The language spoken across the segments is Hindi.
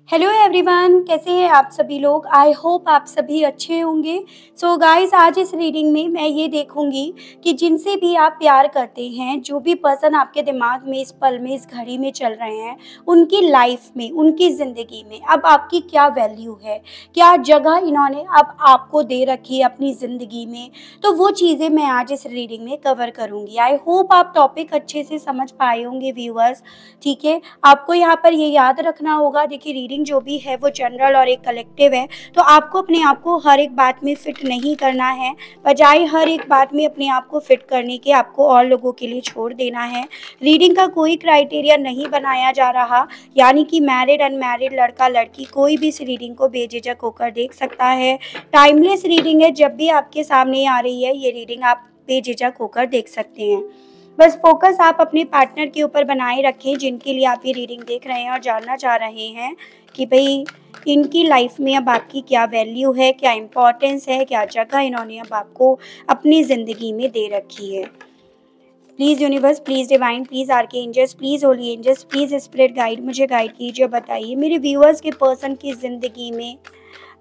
हेलो एवरीवन, कैसे हैं आप सभी लोग। आई होप आप सभी अच्छे होंगे। सो गाइस, आज इस रीडिंग में मैं ये देखूंगी कि जिनसे भी आप प्यार करते हैं, जो भी पर्सन आपके दिमाग में इस पल में इस घड़ी में चल रहे हैं, उनकी लाइफ में, उनकी ज़िंदगी में अब आपकी क्या वैल्यू है, क्या जगह इन्होंने अब आपको दे रखी है अपनी ज़िंदगी में। तो वो चीज़ें मैं आज इस रीडिंग में कवर करूँगी। आई होप आप टॉपिक अच्छे से समझ पाए होंगे व्यूअर्स। ठीक है, आपको यहाँ पर ये याद रखना होगा, देखिए रीडिंग जो भी है वो जनरल और एक कलेक्टिव है, तो आपको अपने आप को हर एक बात में फिट नहीं करना है। बजाय हर एक बात में अपने आप को फिट करने के आपको और लोगों के लिए छोड़ देना है। रीडिंग का कोई क्राइटेरिया नहीं बनाया जा रहा, यानी कि मैरिड अनमैरिड, लड़का लड़की, कोई भी इस रीडिंग को बेझिझक होकर देख सकता है। टाइमलेस रीडिंग है, जब भी आपके सामने आ रही है ये रीडिंग आप बेझिझक होकर देख सकते हैं। बस फोकस आप अपने पार्टनर के ऊपर बनाए रखें, जिनके लिए आप ये रीडिंग देख रहे हैं और जानना चाह रहे हैं कि भाई इनकी लाइफ में अब आपकी क्या वैल्यू है, क्या इम्पोर्टेंस है, क्या जगह इन्होंने अब आपको अपनी ज़िंदगी में दे रखी है। Please universe, please divine, please archangels, please holy angels, please spirit guide, मुझे गाइड कीजिए और बताइए मेरे व्यूअर्स के पर्सन की ज़िंदगी में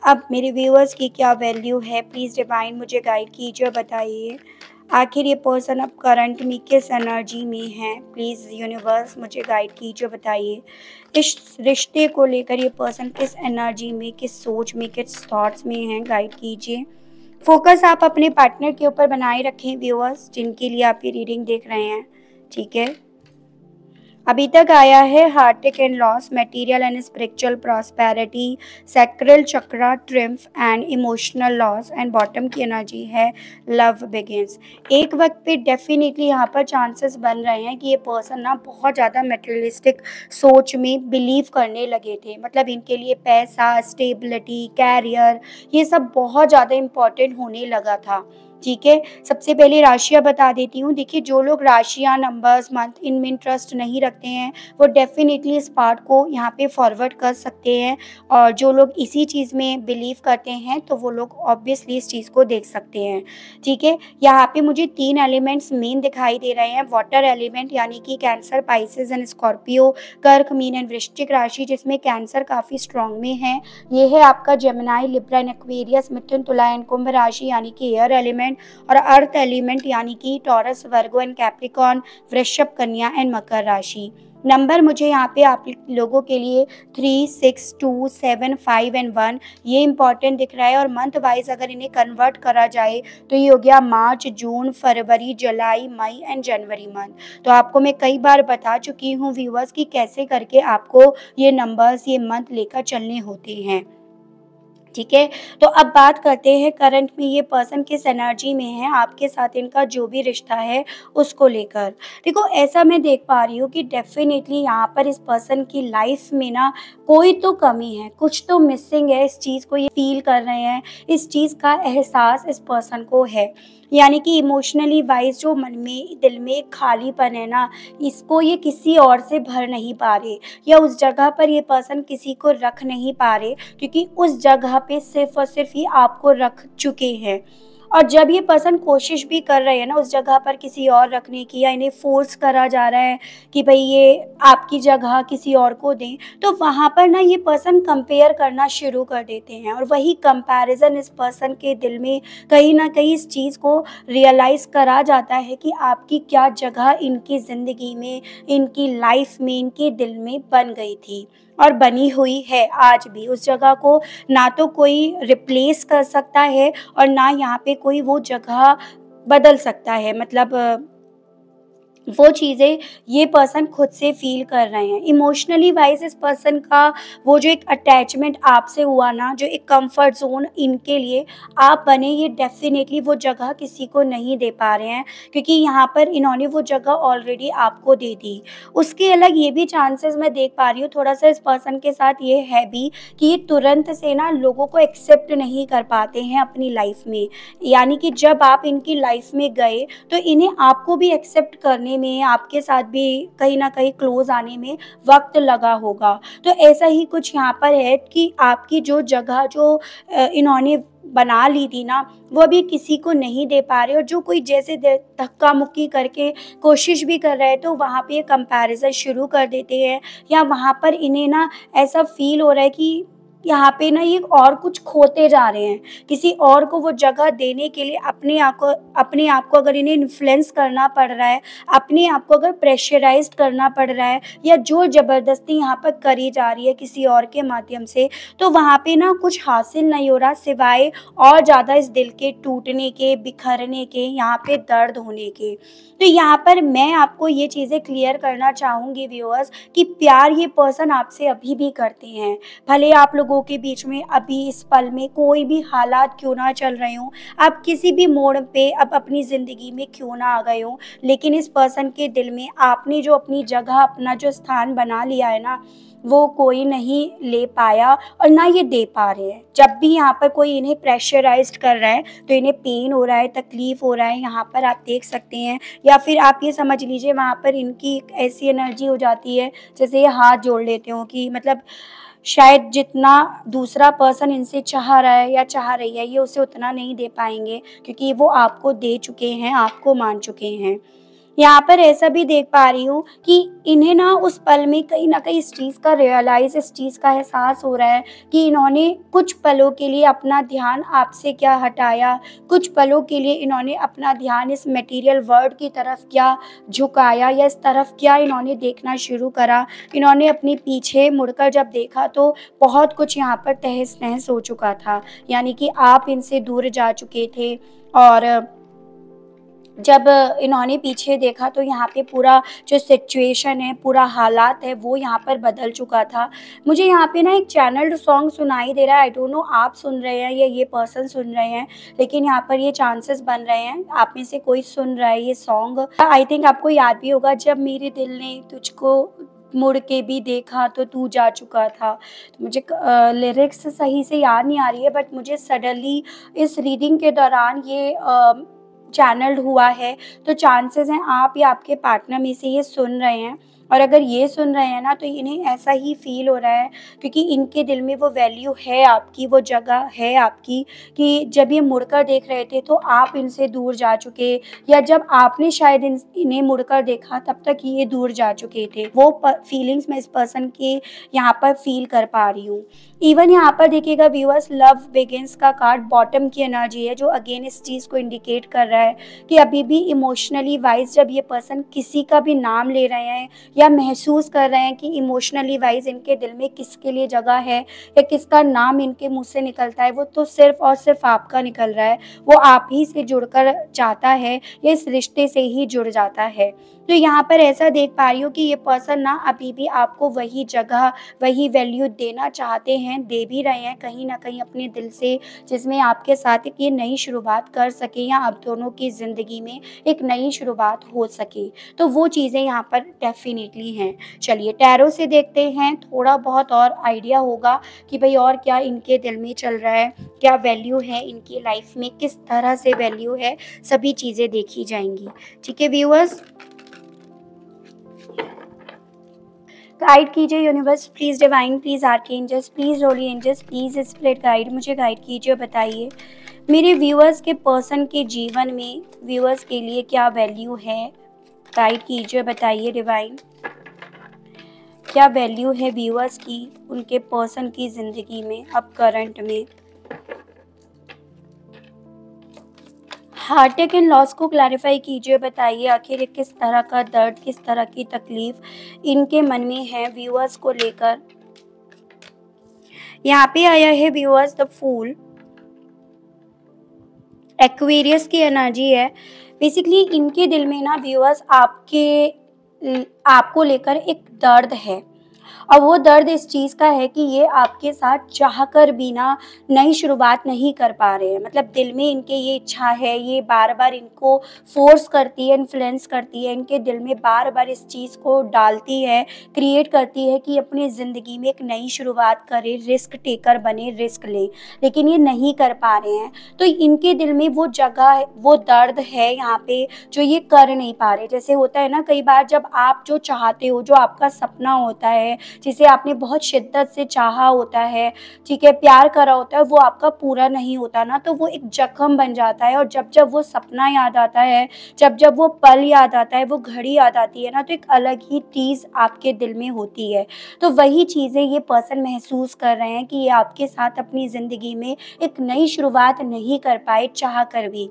अब मेरे व्यूअर्स की क्या वैल्यू है। प्लीज़ डिवाइन, मुझे गाइड कीजिए और बताइए आखिर ये पर्सन अब करंट में किस एनर्जी में है। प्लीज़ यूनिवर्स, मुझे गाइड कीजिए, बताइए इस रिश्ते को लेकर ये पर्सन किस एनर्जी में, किस सोच में, किस थॉट्स में है। गाइड कीजिए। फोकस आप अपने पार्टनर के ऊपर बनाए रखें व्यूअर्स, जिनके लिए आप ये रीडिंग देख रहे हैं। ठीक है, अभी तक आया है heartache and loss, material and spiritual prosperity, sacral chakra, triumph and emotional loss, and bottom की एनर्जी है लव बिगिंस। एक वक्त पे डेफिनेटली यहाँ पर चांसेस बन रहे हैं कि ये पर्सन ना बहुत ज़्यादा मटेरियलिस्टिक सोच में बिलीव करने लगे थे। मतलब इनके लिए पैसा, स्टेबिलिटी, कैरियर, ये सब बहुत ज़्यादा इम्पॉर्टेंट होने लगा था। ठीक है, सबसे पहले राशियाँ बता देती हूँ। देखिए, जो लोग राशियाँ, नंबर्स, मंथ इनमें इंटरेस्ट नहीं रखते हैं, वो डेफिनेटली इस पार्ट को यहाँ पे फॉरवर्ड कर सकते हैं। और जो लोग इसी चीज़ में बिलीव करते हैं, तो वो लोग ऑब्वियसली इस चीज़ को देख सकते हैं। ठीक है, यहाँ पे मुझे 3 एलिमेंट्स मेन दिखाई दे रहे हैं। वाटर एलिमेंट यानी कि कैंसर, पाइसेस एंड स्कॉर्पियो, कर्क, मीन एंड वृश्चिक राशि, जिसमें कैंसर काफ़ी स्ट्रॉन्ग में है। ये है आपका जेमिनाई, लिब्रा एंड एक्वेरियस, मिथुन, तुला एंड कुंभ राशि यानी कि एयर एलिमेंट, और अर्थ एलिमेंट यानी कि टॉरस, वर्गो एंड कैप्रिकॉर्न, वृषभ, कन्या एंड मकर राशि। नंबर मुझे यहाँ पे आप लोगों के लिए 3, 6, 2, 7, 5 एंड 1 ये इंपॉर्टेंट दिख रहा है। और मंथ वाइज अगर इन्हें कन्वर्ट करा जाए तो ये हो गया मार्च, जून, फरवरी, जुलाई, मई एंड जनवरी मंथ। तो आपको मैं कई बार बता चुकी हूँ व्यूअर्स कि कैसे करके आपको ये नंबर्स, ये मंथ लेकर चलने होते हैं। ठीक है, तो अब बात करते हैं करंट में ये पर्सन किस एनर्जी में है, आपके साथ इनका जो भी रिश्ता है उसको लेकर। देखो, ऐसा मैं देख पा रही हूँ कि डेफिनेटली यहाँ पर इस पर्सन की लाइफ में ना कोई तो कमी है, कुछ तो मिसिंग है। इस चीज़ को ये फील कर रहे हैं, इस चीज़ का एहसास इस पर्सन को है। यानी कि इमोशनली वाइज जो मन में, दिल में एक खालीपन है ना, इसको ये किसी और से भर नहीं पा रहे, या उस जगह पर ये पर्सन किसी को रख नहीं पा रहे, क्योंकि उस जगह पे सिर्फ और सिर्फ ये आपको रख चुके हैं। और जब ये पर्सन कोशिश भी कर रहे हैं ना उस जगह पर किसी और रखने की, या इन्हें फोर्स करा जा रहा है कि भाई ये आपकी जगह किसी और को दें, तो वहाँ पर ना ये पर्सन कंपेयर करना शुरू कर देते हैं। और वही कंपैरिजन इस पर्सन के दिल में कहीं ना कहीं इस चीज़ को रियलाइज़ करा जाता है कि आपकी क्या जगह इनकी ज़िंदगी में, इनकी लाइफ में, इनके दिल में बन गई थी और बनी हुई है आज भी। उस जगह को ना तो कोई रिप्लेस कर सकता है और ना यहाँ पे कोई वो जगह बदल सकता है। मतलब वो चीज़ें ये पर्सन खुद से फील कर रहे हैं। इमोशनली वाइज इस पर्सन का वो जो एक अटैचमेंट आपसे हुआ ना, जो एक कंफर्ट जोन इनके लिए आप बने, ये डेफिनेटली वो जगह किसी को नहीं दे पा रहे हैं, क्योंकि यहाँ पर इन्होंने वो जगह ऑलरेडी आपको दे दी। उसके अलग ये भी चांसेस मैं देख पा रही हूँ थोड़ा सा इस पर्सन के साथ ये है भी कि ये तुरंत से ना लोगों को एक्सेप्ट नहीं कर पाते हैं अपनी लाइफ में। यानी कि जब आप इनकी लाइफ में गए तो इन्हें आपको भी एक्सेप्ट करने आने में, आपके साथ भी कहीं न कहीं क्लोज़ आने में वक़्त लगा होगा। तो ऐसा ही कुछ यहाँ पर है कि आपकी जो जगह जो इन्होंने बना ली थी ना, वो अभी किसी को नहीं दे पा रहे, और जो कोई जैसे धक्का-मुक्की करके कोशिश भी कर रहा है तो वहाँ पे कंपैरिज़न शुरू कर देते हैं, या वहाँ पर इन्हें ना ऐसा फ़ील हो रहा है कि यहाँ पे ना ये और कुछ खोते जा रहे हैं। किसी और को वो जगह देने के लिए अपने आप को अगर इन्हें इन्फ्लुएंस करना पड़ रहा है, अपने आप को अगर प्रेशराइज़्ड करना पड़ रहा है, या ज़ोर-ज़बरदस्ती यहाँ पर करी जा रही है किसी और के माध्यम से, तो वहाँ पे ना कुछ हासिल नहीं हो रहा सिवाय और ज़्यादा इस दिल के टूटने के, बिखरने के, यहाँ पे दर्द होने के। तो यहाँ पर मैं आपको ये चीज़ें क्लियर करना चाहूँगी व्यूअर्स, कि प्यार ये पर्सन आपसे अभी भी करते हैं। भले आप लोगों के बीच में अभी इस पल में कोई भी हालात क्यों ना चल रहे हों, आप किसी भी मोड़ पे अब अपनी ज़िंदगी में क्यों ना आ गए हों, लेकिन इस पर्सन के दिल में आपने जो अपनी जगह, अपना जो स्थान बना लिया है ना, वो कोई नहीं ले पाया और ना ये दे पा रहे हैं। जब भी यहाँ पर कोई इन्हें प्रेशराइज़्ड कर रहा है, तो इन्हें पेन हो रहा है, तकलीफ़ हो रहा है, यहाँ पर आप देख सकते हैं। या फिर आप ये समझ लीजिए, वहाँ पर इनकी एक ऐसी एनर्जी हो जाती है, जैसे ये हाथ जोड़ लेते हों कि मतलब शायद जितना दूसरा पर्सन इनसे चाह रहा है या चाह रही है, ये उसे उतना नहीं दे पाएँगे, क्योंकि वो आपको दे चुके हैं, आपको मान चुके हैं। यहाँ पर ऐसा भी देख पा रही हूँ कि इन्हें ना उस पल में कहीं न कहीं इस चीज़ का एहसास हो रहा है कि इन्होंने कुछ पलों के लिए अपना ध्यान आपसे क्या हटाया, कुछ पलों के लिए इन्होंने अपना ध्यान इस मटेरियल वर्ल्ड की तरफ क्या झुकाया, या इस तरफ क्या इन्होंने देखना शुरू करा। इन्होंने अपने पीछे मुड़कर जब देखा तो बहुत कुछ यहाँ पर तहस-नहस हो चुका था। यानी कि आप इनसे दूर जा चुके थे, और जब इन्होंने पीछे देखा तो यहाँ पे पूरा जो सिचुएशन है, पूरा हालात है, वो यहाँ पर बदल चुका था। मुझे यहाँ पे ना एक चैनल्ड सॉन्ग सुनाई दे रहा है, आई डोंट नो आप सुन रहे हैं या ये पर्सन सुन रहे हैं, लेकिन यहाँ पर ये चांसेस बन रहे हैं आप में से कोई सुन रहा है ये सॉन्ग। आई थिंक आपको याद भी होगा, जब मेरे दिल ने तुझको मुड़ के भी देखा तो तू जा चुका था। तो मुझे लिरिक्स सही से याद नहीं आ रही है, बट मुझे सडनली इस रीडिंग के दौरान ये चैनल्ड हुआ है। तो चांसेस हैं आप या आपके पार्टनर में से ये सुन रहे हैं, और अगर ये सुन रहे हैं ना, तो इन्हें ऐसा ही फ़ील हो रहा है, क्योंकि इनके दिल में वो वैल्यू है आपकी, वो जगह है आपकी, कि जब ये मुड़कर देख रहे थे तो आप इनसे दूर जा चुके, या जब आपने शायद इन्हें मुड़कर देखा तब तक ये दूर जा चुके थे। वो फीलिंग्स मैं इस पर्सन के यहाँ पर फ़ील कर पा रही हूँ। इवन यहाँ पर देखिएगा व्यूअर्स, लव बिगिंस का कार्ड बॉटम की एनर्जी है, जो अगेन इस चीज़ को इंडिकेट कर रहा है कि अभी भी इमोशनली वाइज जब ये पर्सन किसी का भी नाम ले रहे हैं, या महसूस कर रहे हैं कि इमोशनली वाइज इनके दिल में किसके लिए जगह है, या किसका नाम इनके मुँह से निकलता है, वो तो सिर्फ़ और सिर्फ़ आपका निकल रहा है। वो आप ही से जुड़कर चाहता है, या इस रिश्ते से ही जुड़ जाता है। तो यहाँ पर ऐसा देख पा रही हूँ कि ये पर्सन ना अभी भी आपको वही जगह, वही वैल्यू देना चाहते हैं, दे भी रहे हैं कहीं न कहीं अपने दिल से, जिसमें आपके साथ एक ये नई शुरुआत कर सकें, या आप दोनों की ज़िंदगी में एक नई शुरुआत हो सके। तो वो चीज़ें यहाँ पर डेफ़िनिटली हैं। चलिए टैरो से देखते हैं, थोड़ा बहुत और आइडिया होगा कि भई और क्या इनके दिल में चल रहा है, क्या वैल्यू है इनकी लाइफ़ में, किस तरह से वैल्यू है, सभी चीज़ें देखी जाएँगी। ठीक है व्यूअर्स? गाइड कीजिए universe, please divine, please archangels, please holy angels, please spirit guide, मुझे गाइड कीजिए और बताइए मेरे व्यूअर्स के पर्सन के जीवन में व्यूअर्स के लिए क्या वैल्यू है। गाइड कीजिए, बताइए डिवाइन, क्या वैल्यू है व्यूअर्स की उनके पर्सन की ज़िंदगी में अब करंट में। हार्टेक एंड लॉस को क्लैरिफाई कीजिए, बताइए आखिर ये किस तरह का दर्द, किस तरह की तकलीफ इनके मन में है व्यूअर्स को लेकर। यहाँ पे आया है व्यूअर्स द फूल, एक्वेरियस की एनर्जी है। बेसिकली इनके दिल में ना व्यूअर्स आपको लेकर एक दर्द है, और वो दर्द इस चीज़ का है कि ये आपके साथ चाह कर भी ना नई शुरुआत नहीं कर पा रहे हैं। मतलब दिल में इनके ये इच्छा है, ये बार-बार इनको फ़ोर्स करती है, इन्फ्लुएंस करती है, इनके दिल में बार-बार इस चीज़ को डालती है, क्रिएट करती है कि अपनी ज़िंदगी में एक नई शुरुआत करें, रिस्क टेकर बने, रिस्क लें। लेकिन ये नहीं कर पा रहे हैं। तो इनके दिल में वो जगह, वो दर्द है यहाँ पे जो ये कर नहीं पा रहे। जैसे होता है ना कई बार जब आप जो चाहते हो, जो आपका सपना होता है, जिसे आपने बहुत शिद्दत से चाहा होता है, ठीक है, प्यार करा होता है, वो आपका पूरा नहीं होता ना, तो वो एक जख्म बन जाता है। और जब-जब वो सपना याद आता है, जब-जब वो पल याद आता है, वो घड़ी याद आती है ना, तो एक अलग ही चीज़ आपके दिल में होती है। तो वही चीज़ें ये पर्सन महसूस कर रहे हैं कि ये आपके साथ अपनी ज़िंदगी में एक नई शुरुआत नहीं कर पाए, चाह कर भी।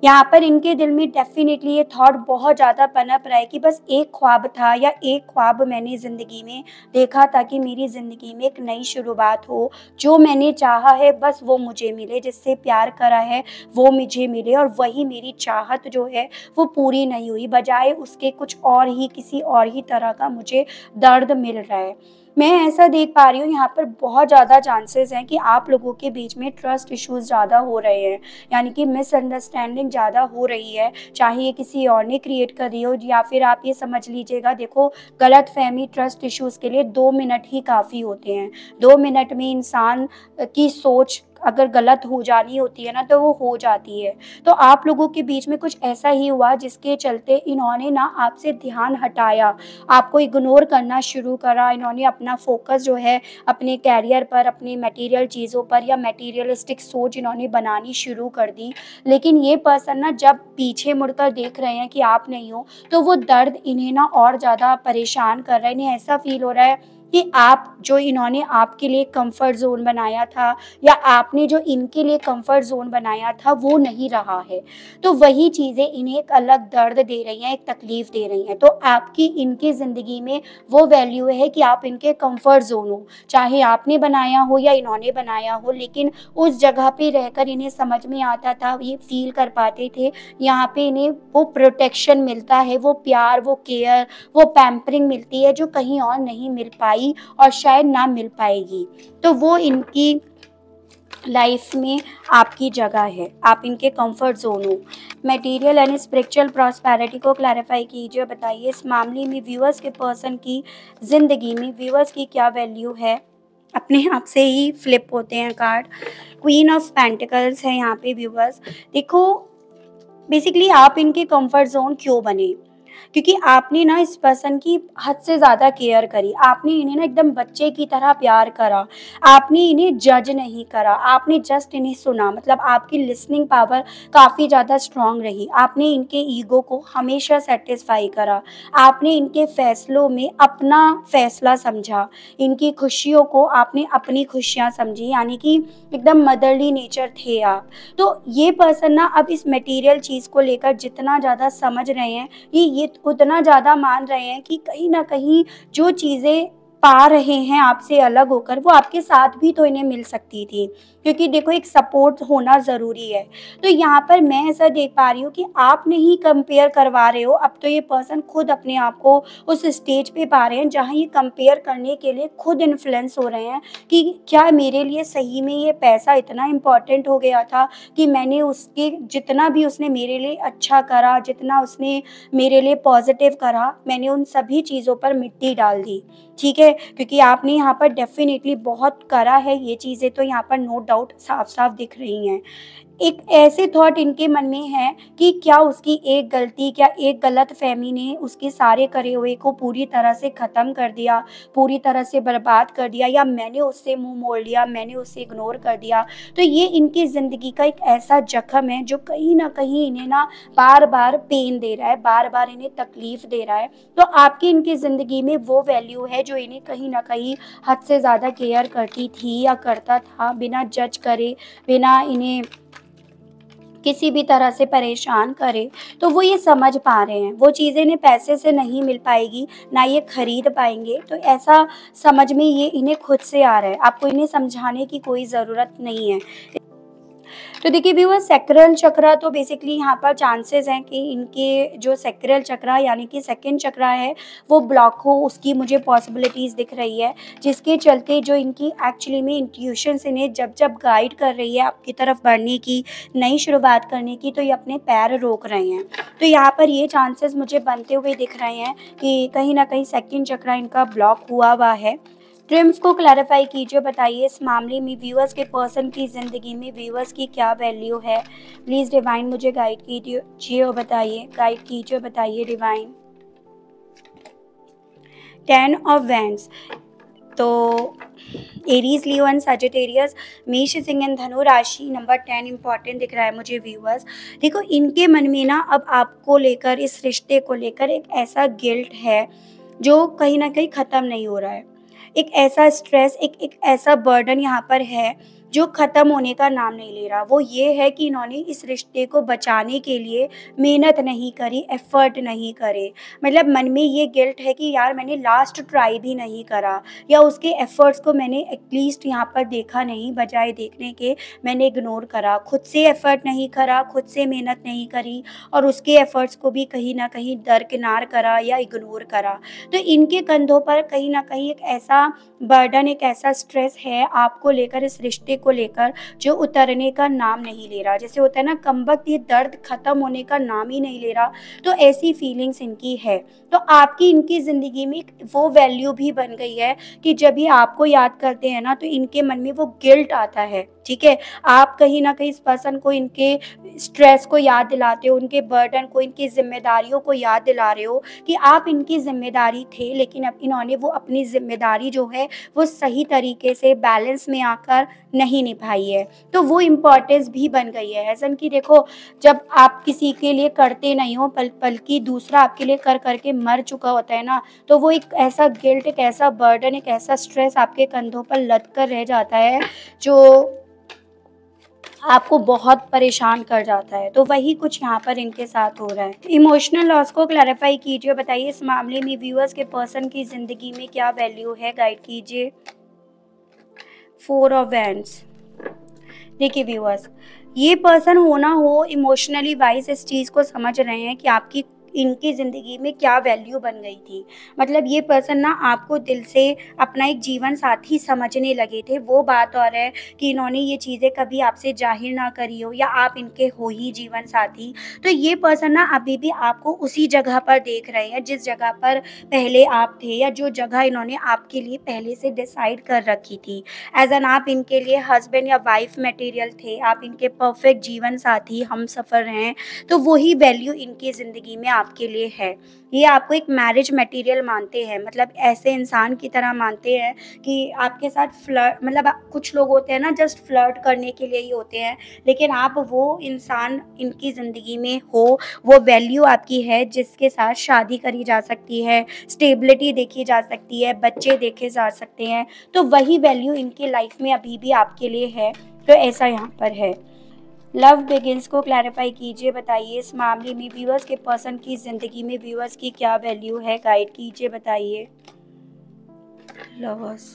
यहाँ पर इनके दिल में डेफ़िनेटली ये थॉट बहुत ज़्यादा पनप रहा है कि बस एक ख्वाब था, या एक ख्वाब मैंने ज़िंदगी में देखा था कि मेरी ज़िंदगी में एक नई शुरुआत हो। जो मैंने चाहा है बस वो मुझे मिले, जिससे प्यार करा है वो मुझे मिले, और वही मेरी चाहत जो है वो पूरी नहीं हुई, बजाय उसके कुछ और ही, किसी और ही तरह का मुझे दर्द मिल रहा है। मैं ऐसा देख पा रही हूँ यहाँ पर बहुत ज़्यादा चांसेस हैं कि आप लोगों के बीच में ट्रस्ट इश्यूज़ ज़्यादा हो रहे हैं। यानी कि मिसअंडरस्टैंडिंग ज़्यादा हो रही है, चाहे ये किसी और ने क्रिएट करी हो, या फिर आप ये समझ लीजिएगा, देखो गलतफ़हमी ट्रस्ट इश्यूज़ के लिए 2 मिनट ही काफ़ी होते हैं। 2 मिनट में इंसान की सोच अगर गलत हो जानी होती है ना, तो वो हो जाती है। तो आप लोगों के बीच में कुछ ऐसा ही हुआ जिसके चलते इन्होंने ना आपसे ध्यान हटाया, आपको इग्नोर करना शुरू करा। इन्होंने अपना फ़ोकस जो है अपने करियर पर, अपनी मटेरियल चीज़ों पर, या मटेरियलिस्टिक सोच इन्होंने बनानी शुरू कर दी। लेकिन ये पर्सन ना जब पीछे मुड़कर देख रहे हैं कि आप नहीं हो, तो वो दर्द इन्हें ना और ज़्यादा परेशान कर रहा है। इन्हें ऐसा फ़ील हो रहा है कि आप जो इन्होंने आपके लिए कंफर्ट ज़ोन बनाया था, या आपने जो इनके लिए कंफर्ट ज़ोन बनाया था, वो नहीं रहा है। तो वही चीज़ें इन्हें एक अलग दर्द दे रही हैं, एक तकलीफ़ दे रही हैं। तो आपकी इनकी ज़िंदगी में वो वैल्यू है कि आप इनके कंफर्ट ज़ोन हो। चाहे आपने बनाया हो या इन्होंने बनाया हो, लेकिन उस जगह पे रहकर इन्हें समझ में आता था, ये फ़ील कर पाते थे, यहाँ पे इन्हें वो प्रोटेक्शन मिलता है, वो प्यार, वो केयर, वो पैम्परिंग मिलती है जो कहीं और नहीं मिल पाई, और शायद ना मिल पाएगी। तो वो इनकी लाइफ में आपकी जगह है, आप इनके कंफर्ट ज़ोन हो। मटेरियल एंड स्पिरिचुअल प्रॉस्पेरिटी को क्लैरिफाई कीजिए, बताइए इस मामले में व्यूअर्स के पर्सन की ज़िंदगी में व्यूअर्स की क्या वैल्यू है? अपने आप से ही फ्लिप होते हैं कार्ड। क्वीन ऑफ पेंटिकल्स है यहाँ पे व्यूअर्स। देखो, बेसिकली आप इनके कंफर्ट ज़ोन क्यों बने? क्योंकि आपने ना इस पर्सन की हद से ज़्यादा केयर करी। आपने इन्हें ना एकदम बच्चे की तरह प्यार करा। आपने इन्हें जज नहीं करा, आपने जस्ट इन्हें सुना। मतलब आपकी लिसनिंग पावर काफ़ी ज़्यादा स्ट्रॉन्ग रही। आपने इनके ईगो को हमेशा सैटिस्फाई करा। आपने इनके फैसलों में अपना फैसला समझा। इनकी खुशियों को आपने अपनी खुशियाँ समझी, यानी कि एकदम मदरली नेचर थे आप। तो ये पर्सन ना अब इस मटेरियल चीज़ को लेकर जितना ज़्यादा समझ रहे हैं, ये उतना ज़्यादा मान रहे हैं कि कहीं न कहीं जो चीज़ें पा रहे हैं आपसे अलग होकर, वो आपके साथ भी तो इन्हें मिल सकती थी। क्योंकि देखो, एक सपोर्ट होना ज़रूरी है। तो यहाँ पर मैं ऐसा देख पा रही हूँ कि आप नहीं कंपेयर करवा रहे हो, अब तो ये पर्सन खुद अपने आप को उस स्टेज पे पा रहे हैं जहाँ ये कंपेयर करने के लिए खुद इन्फ्लुएंस हो रहे हैं कि क्या मेरे लिए सही में ये पैसा इतना इम्पोर्टेंट हो गया था कि मैंने उसके जितना भी उसने मेरे लिए अच्छा करा, जितना उसने मेरे लिए पॉजिटिव करा, मैंने उन सभी चीज़ों पर मिट्टी डाल दी। ठीक है? क्योंकि आपने यहाँ पर डेफ़िनेटली बहुत करा है, ये चीज़ें तो यहाँ पर नो डाउट साफ-साफ दिख रही हैं। एक ऐसे थॉट इनके मन में है कि क्या उसकी एक गलती, क्या एक गलतफ़हमी ने उसके सारे करे हुए को पूरी तरह से ख़त्म कर दिया, पूरी तरह से बर्बाद कर दिया, या मैंने उससे मुँह मोड़ लिया, मैंने उसे इग्नोर कर दिया। तो ये इनकी ज़िंदगी का एक ऐसा ज़ख्म है जो कहीं न कहीं इन्हें ना बार-बार पेन दे रहा है, बार-बार इन्हें तकलीफ़ दे रहा है। तो आपकी इनकी ज़िंदगी में वो वैल्यू है जो इन्हें कहीं न कहीं हद से ज़्यादा केयर करती थी या करता था, बिना जज करे, बिना इन्हें किसी भी तरह से परेशान करे। तो वो ये समझ पा रहे हैं, वो चीज़ें इन्हें पैसे से नहीं मिल पाएगी, ना ये खरीद पाएँगे। तो ऐसा समझ में ये इन्हें खुद से आ रहा है, आपको इन्हें समझाने की कोई ज़रूरत नहीं है। तो देखिए व्यूअर्स, सैक्रल चक्रा तो बेसिकली यहाँ पर चांसेस हैं कि इनके जो सैक्रल चक्रा यानी कि सेकंड चक्रा है वो ब्लॉक हो, उसकी मुझे पॉसिबिलिटीज़ दिख रही है, जिसके चलते जो इनकी एक्चुअली में इंट्यूशंस इन्हें जब जब गाइड कर रही है आपकी तरफ बढ़ने की, नई शुरुआत करने की, तो ये अपने पैर रोक रहे हैं। तो यहाँ पर ये चांसेस मुझे बनते हुए दिख रहे हैं कि कहीं ना कहीं सेकंड चक्रा इनका ब्लॉक हुआ है। ड्रीम्स को क्लैरिफाई कीजिए, बताइए इस मामले में व्यूअर्स के पर्सन की ज़िंदगी में व्यूअर्स की क्या वैल्यू है। प्लीज़ डिवाइन मुझे गाइड कीजिए और बताइए, गाइड कीजिए और बताइए डिवाइन। 10 ऑफ वैंड्स, तो एरीज, लियो एंड सजिटेरियस, मेष, सिंह एंड धनु राशि, नंबर 10 इंपॉर्टेंट दिख रहा है मुझे व्यूअर्स। देखो इनके मन में ना अब आपको लेकर, इस रिश्ते को लेकर एक ऐसा गिल्ट है जो कहीं ना कहीं ख़त्म नहीं हो रहा है। एक ऐसा स्ट्रेस, एक ऐसा बर्डन यहाँ पर है जो ख़त्म होने का नाम नहीं ले रहा। वो ये है कि इन्होंने इस रिश्ते को बचाने के लिए मेहनत नहीं करी, एफ़र्ट नहीं करे। मतलब मन में ये गिल्ट है कि यार मैंने लास्ट ट्राई भी नहीं करा, या उसके एफ़र्ट्स को मैंने एटलीस्ट यहाँ पर देखा नहीं, बजाय देखने के मैंने इग्नोर करा। खुद से एफ़र्ट नहीं करा, खुद से मेहनत नहीं करी, और उसके एफ़र्ट्स को भी कहीं न कहीं दरकिनार करा या इग्नोर करा। तो इनके कंधों पर कहीं न कहीं एक ऐसा बर्डन, एक ऐसा स्ट्रेस है आपको लेकर, इस रिश्ते को लेकर, जो उतरने का नाम नहीं ले रहा। जैसे होता है ना कमबख्त, ये दर्द ख़त्म होने का नाम ही नहीं ले रहा। तो ऐसी फीलिंग्स इनकी है। तो आपकी इनकी ज़िंदगी में वो वैल्यू भी बन गई है कि जब ये आपको याद करते हैं ना तो इनके मन में वो गिल्ट आता है। ठीक है, आप कहीं ना कहीं इस पर्सन को इनके स्ट्रेस को याद दिलाते हो, उनके बर्डन को, इनकी जिम्मेदारियों को याद दिला रहे हो कि आप इनकी जिम्मेदारी थे, लेकिन अब इन्होंने वो अपनी जिम्मेदारी जो है वो सही तरीके से बैलेंस में आकर नहीं निभाई है। तो वो इम्पोर्टेंस भी बन गई है। ऐसा कि देखो, जब आप किसी के लिए करते नहीं हो, बल्कि दूसरा आपके लिए कर करके मर चुका होता है ना, तो वो एक ऐसा गिल्ट, एक ऐसा बर्डन, एक ऐसा स्ट्रेस आपके कंधों पर लद कर रह जाता है जो आपको बहुत परेशान कर जाता है। तो वही कुछ यहाँ पर इनके साथ हो रहा है। इमोशनल लॉस को क्लैरिफाई कीजिए, बताइए इस मामले में व्यूअर्स के पर्सन की ज़िंदगी में क्या वैल्यू है, गाइड कीजिए। 4 ऑफ वैंड्स, देखिए व्यूअर्स, ये पर्सन होना हो इमोशनली वाइज इस चीज़ को समझ रहे हैं कि आपकी इनकी ज़िंदगी में क्या वैल्यू बन गई थी। मतलब ये पर्सन ना आपको दिल से अपना एक जीवन साथी समझने लगे थे। वो बात और है कि इन्होंने ये चीज़ें कभी आपसे जाहिर ना करी हो, या आप इनके हो ही जीवन साथी। तो ये पर्सन ना अभी भी आपको उसी जगह पर देख रहे हैं जिस जगह पर पहले आप थे, या जो जगह इन्होंने आपके लिए पहले से डिसाइड कर रखी थी। एज एन आप इनके लिए हस्बैंड या वाइफ मटेरियल थे, आप इनके परफेक्ट जीवन साथी, हम सफ़र हैं। तो वही वैल्यू इनकी ज़िंदगी में आपके लिए है। ये आपको एक मैरिज मटेरियल मानते हैं, मतलब ऐसे इंसान की तरह मानते हैं कि आपके साथ फ्लर्ट, मतलब कुछ लोग होते हैं ना जस्ट फ्लर्ट करने के लिए ही होते हैं, लेकिन आप वो इंसान इनकी ज़िंदगी में हो, वो वैल्यू आपकी है जिसके साथ शादी करी जा सकती है, स्टेबिलिटी देखी जा सकती है, बच्चे देखे जा सकते हैं। तो वही वैल्यू इनकी लाइफ में अभी भी आपके लिए है। तो ऐसा यहाँ पर है। लव बिगिंस को क्लैरिफाई कीजिए, बताइए इस मामले में व्यूअर्स के पर्सन की ज़िंदगी में व्यूअर्स की क्या वैल्यू है, गाइड कीजिए, बताइए। लवर्स,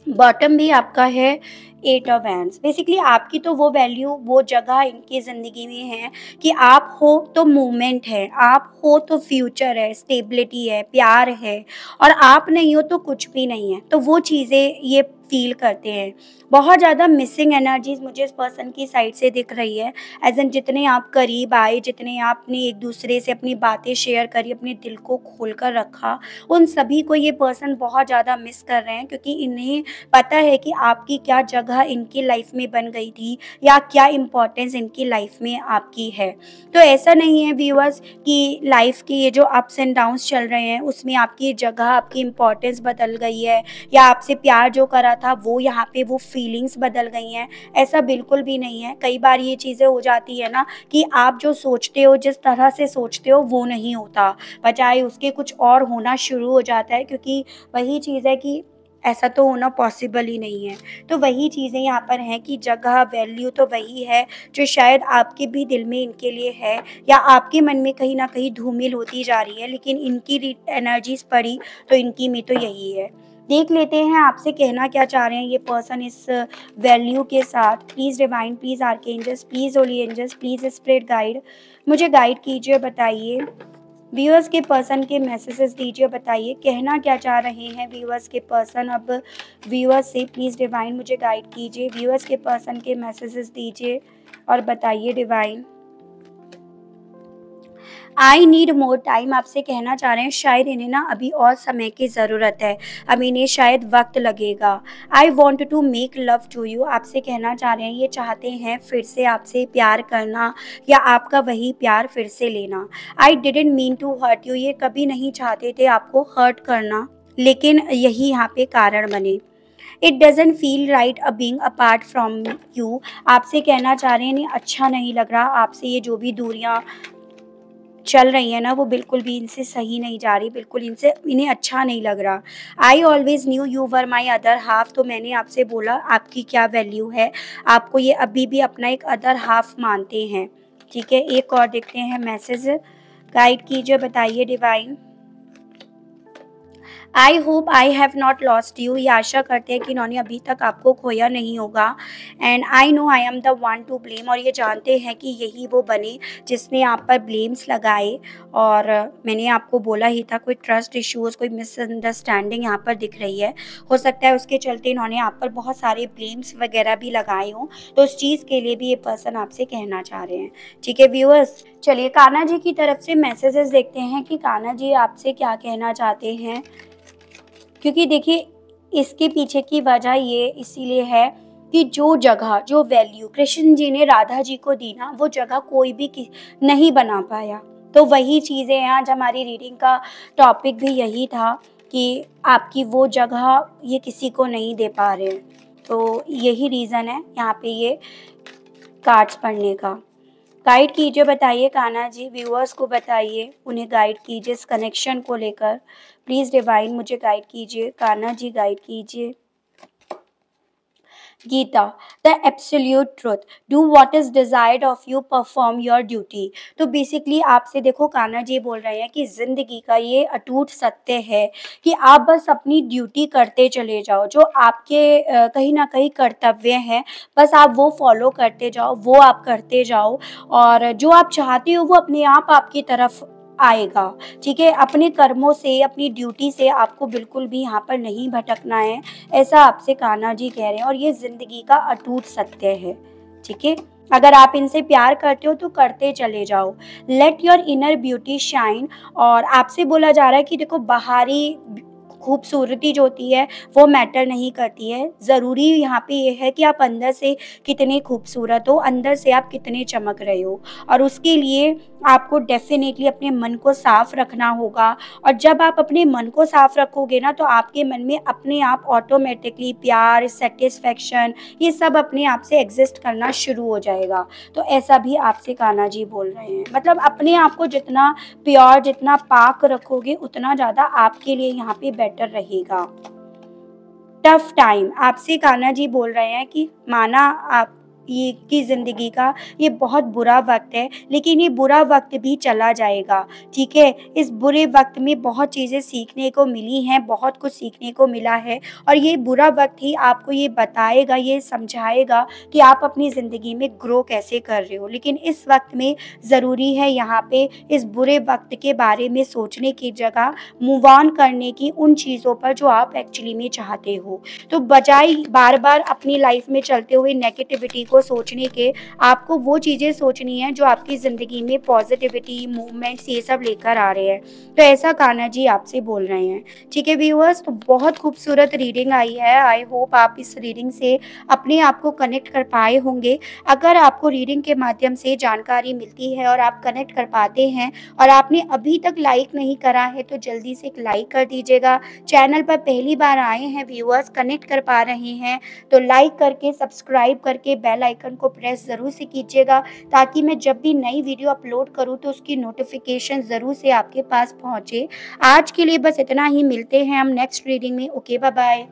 बॉटम भी आपका है 8 ऑफ वैंड्स। बेसिकली आपकी तो वो वैल्यू, वो जगह इनकी ज़िंदगी में है कि आप हो तो मूवमेंट है, आप हो तो फ्यूचर है, स्टेबिलिटी है, प्यार है, और आप नहीं हो तो कुछ भी नहीं है। तो वो चीज़ें ये फील करते हैं। बहुत ज़्यादा मिसिंग एनर्जीज मुझे इस पर्सन की साइड से दिख रही है। एज एन जितने आप करीब आए, जितने आपने एक दूसरे से अपनी बातें शेयर करी, अपने दिल को खोल कर रखा, उन सभी को ये पर्सन बहुत ज़्यादा मिस कर रहे हैं, क्योंकि इन्हें पता है कि आपकी क्या जगह इनकी लाइफ में बन गई थी, या क्या इम्पोर्टेंस इनकी लाइफ में आपकी है। तो ऐसा नहीं है व्यूअर्स कि लाइफ के ये जो अप्स एंड डाउन्स चल रहे हैं उसमें आपकी जगह, आपकी इम्पोर्टेंस बदल गई है, या आपसे प्यार जो करा था वो यहाँ पे वो फीलिंग्स बदल गई हैं। ऐसा बिल्कुल भी नहीं है। कई बार ये चीज़ें हो जाती है ना कि आप जो सोचते हो, जिस तरह से सोचते हो वो नहीं होता, बजाय उसके कुछ और होना शुरू हो जाता है, क्योंकि वही चीज़ है कि ऐसा तो होना पॉसिबल ही नहीं है। तो वही चीज़ें यहाँ पर हैं कि जगह, वैल्यू तो वही है जो शायद आपके भी दिल में इनके लिए है, या आपके मन में कहीं ना कहीं धूमिल होती जा रही है, लेकिन इनकी एनर्जीज पड़ी तो इनकी में तो यही है। देख लेते हैं आपसे कहना क्या चाह रहे हैं ये पर्सन इस वैल्यू के साथ। Please divine, please archangels, please holy angels, please spirit guide, मुझे गाइड कीजिए, बताइए। व्यूअर्स के पर्सन के मैसेजेस दीजिए, बताइए कहना क्या चाह रहे हैं व्यूअर्स के पर्सन अब व्यूअर्स से। प्लीज़ डिवाइन मुझे गाइड कीजिए, व्यूअर्स के पर्सन के मैसेजेस दीजिए और बताइए divine. I need more time, आपसे कहना चाह रहे हैं शायद इन्हें ना अभी और समय की ज़रूरत है, अब इन्हें शायद वक्त लगेगा। I want to make love to you, आपसे कहना चाह रहे हैं ये चाहते हैं फिर से आपसे प्यार करना या आपका वही प्यार फिर से लेना। I didn't mean to hurt you, ये कभी नहीं चाहते थे आपको हर्ट करना, लेकिन यही यहाँ पे कारण बने। It doesn't feel right a being apart from you, आपसे कहना चाह रहे हैं इन्हें अच्छा नहीं लग रहा आपसे, ये जो भी दूरियां चल रही है ना वो बिल्कुल भी इनसे सही नहीं जा रही, बिल्कुल इन्हें अच्छा नहीं लग रहा। I always new you were my other half, तो मैंने आपसे बोला आपकी क्या वैल्यू है, आपको ये अभी भी अपना एक अदर हाफ मानते हैं। ठीक है, एक और देखते हैं मैसेज, गाइड कीजिए, बताइए divine. I hope I have not lost you, ये आशा करते हैं कि इन्होंने अभी तक आपको खोया नहीं होगा। And I know I am the one two blame, और ये जानते हैं कि यही वो बने जिसने आप पर ब्लेम्स लगाए। और मैंने आपको बोला ही था कोई ट्रस्ट इश्यूज़, कोई मिसअंडरस्टैंडिंग यहाँ पर दिख रही है। हो सकता है उसके चलते इन्होंने आप पर बहुत सारे ब्लेम्स वगैरह भी लगाए हों, तो उस चीज़ के लिए भी ये पर्सन आपसे कहना चाह रहे हैं। ठीक है व्यूअर्स, चलिए कान्हा जी की तरफ से मैसेजेस देखते हैं कि कान्हा जी आपसे क्या कहना चाहते हैं। क्योंकि देखिए इसके पीछे की वजह ये इसीलिए है कि जो जगह, जो वैल्यू कृष्ण जी ने राधा जी को दी ना, वो जगह कोई भी नहीं बना पाया। तो वही चीज़ें हैं, आज हमारी रीडिंग का टॉपिक भी यही था कि आपकी वो जगह ये किसी को नहीं दे पा रहे हैं। तो यही रीज़न है यहाँ पे ये कार्ड्स पढ़ने का। गाइड कीजिए, बताइए कान्हा जी, व्यूअर्स को बताइए, उन्हें गाइड कीजिए इस कनेक्शन को लेकर। प्लीज़ डिवाइन मुझे गाइड कीजिए, कान्हा जी गाइड कीजिए। Gita, the absolute truth, do what is desired of you, perform your duty. तो बेसिकली आपसे देखो कान्हा जी बोल रहे हैं कि जिंदगी का ये अटूट सत्य है कि आप बस अपनी ड्यूटी करते चले जाओ, जो आपके कहीं ना कहीं कर्तव्य हैं, बस आप वो फॉलो करते जाओ, वो आप करते जाओ, और जो आप चाहते हो वो अपने आप आपकी तरफ आएगा। ठीक है, अपने कर्मों से, अपनी ड्यूटी से आपको बिल्कुल भी यहाँ पर नहीं भटकना है, ऐसा आपसे कान्हा जी कह रहे हैं, और ये जिंदगी का अटूट सत्य है। ठीक है, अगर आप इनसे प्यार करते हो तो करते चले जाओ। Let your inner beauty shine, और आपसे बोला जा रहा है कि देखो बाहरी खूबसूरती जो होती है वो मैटर नहीं करती है, ज़रूरी यहाँ पे ये है कि आप अंदर से कितने खूबसूरत हो, अंदर से आप कितने चमक रहे हो, और उसके लिए आपको डेफिनेटली अपने मन को साफ रखना होगा। और जब आप अपने मन को साफ रखोगे ना, तो आपके मन में अपने आप ऑटोमेटिकली प्यार, सेटिस्फैक्शन, ये सब अपने आप से एग्जिस्ट करना शुरू हो जाएगा। तो ऐसा भी आपसे कान्हा जी बोल रहे हैं, मतलब अपने आप को जितना प्योर, जितना पाक रखोगे उतना ज़्यादा आपके लिए यहाँ पे बेटर रहेगा। टफ टाइम, आपसे कान्हा जी बोल रहे हैं कि माना आप ये की ज़िंदगी का ये बहुत बुरा वक्त है, लेकिन ये बुरा वक्त भी चला जाएगा। ठीक है, इस बुरे वक्त में बहुत चीज़ें सीखने को मिली हैं, बहुत कुछ सीखने को मिला है, और ये बुरा वक्त ही आपको ये बताएगा, ये समझाएगा कि आप अपनी ज़िंदगी में ग्रो कैसे कर रहे हो। लेकिन इस वक्त में ज़रूरी है यहाँ पे इस बुरे वक्त के बारे में सोचने की जगह मूव ऑन करने की उन चीज़ों पर जो आप एक्चुअली में चाहते हो। तो बजाय बार बार अपनी लाइफ में चलते हुए नेगेटिविटी को सोचने के, आपको वो चीज़ें सोचनी है जो आपकी ज़िंदगी में पॉजिटिविटी, मूवमेंट्स, ये सब लेकर आ रहे हैं। तो ऐसा कान्हा जी आपसे बोल रहे हैं। ठीक है व्यूअर्स, तो बहुत खूबसूरत रीडिंग आई है। आई होप आप इस रीडिंग से अपने आप को कनेक्ट कर पाए होंगे। अगर आपको रीडिंग के माध्यम से जानकारी मिलती है और आप कनेक्ट कर पाते हैं और आपने अभी तक लाइक नहीं करा है, तो जल्दी से एक लाइक कर दीजिएगा। चैनल पर पहली बार आए हैं व्यूअर्स, कनेक्ट कर पा रहे हैं तो लाइक करके, सब्सक्राइब करके बेल आइकन को प्रेस ज़रूर से कीजिएगा, ताकि मैं जब भी नई वीडियो अपलोड करूं तो उसकी नोटिफिकेशन ज़रूर से आपके पास पहुंचे। आज के लिए बस इतना ही, मिलते हैं हम नेक्स्ट रीडिंग में। Okay, bye bye.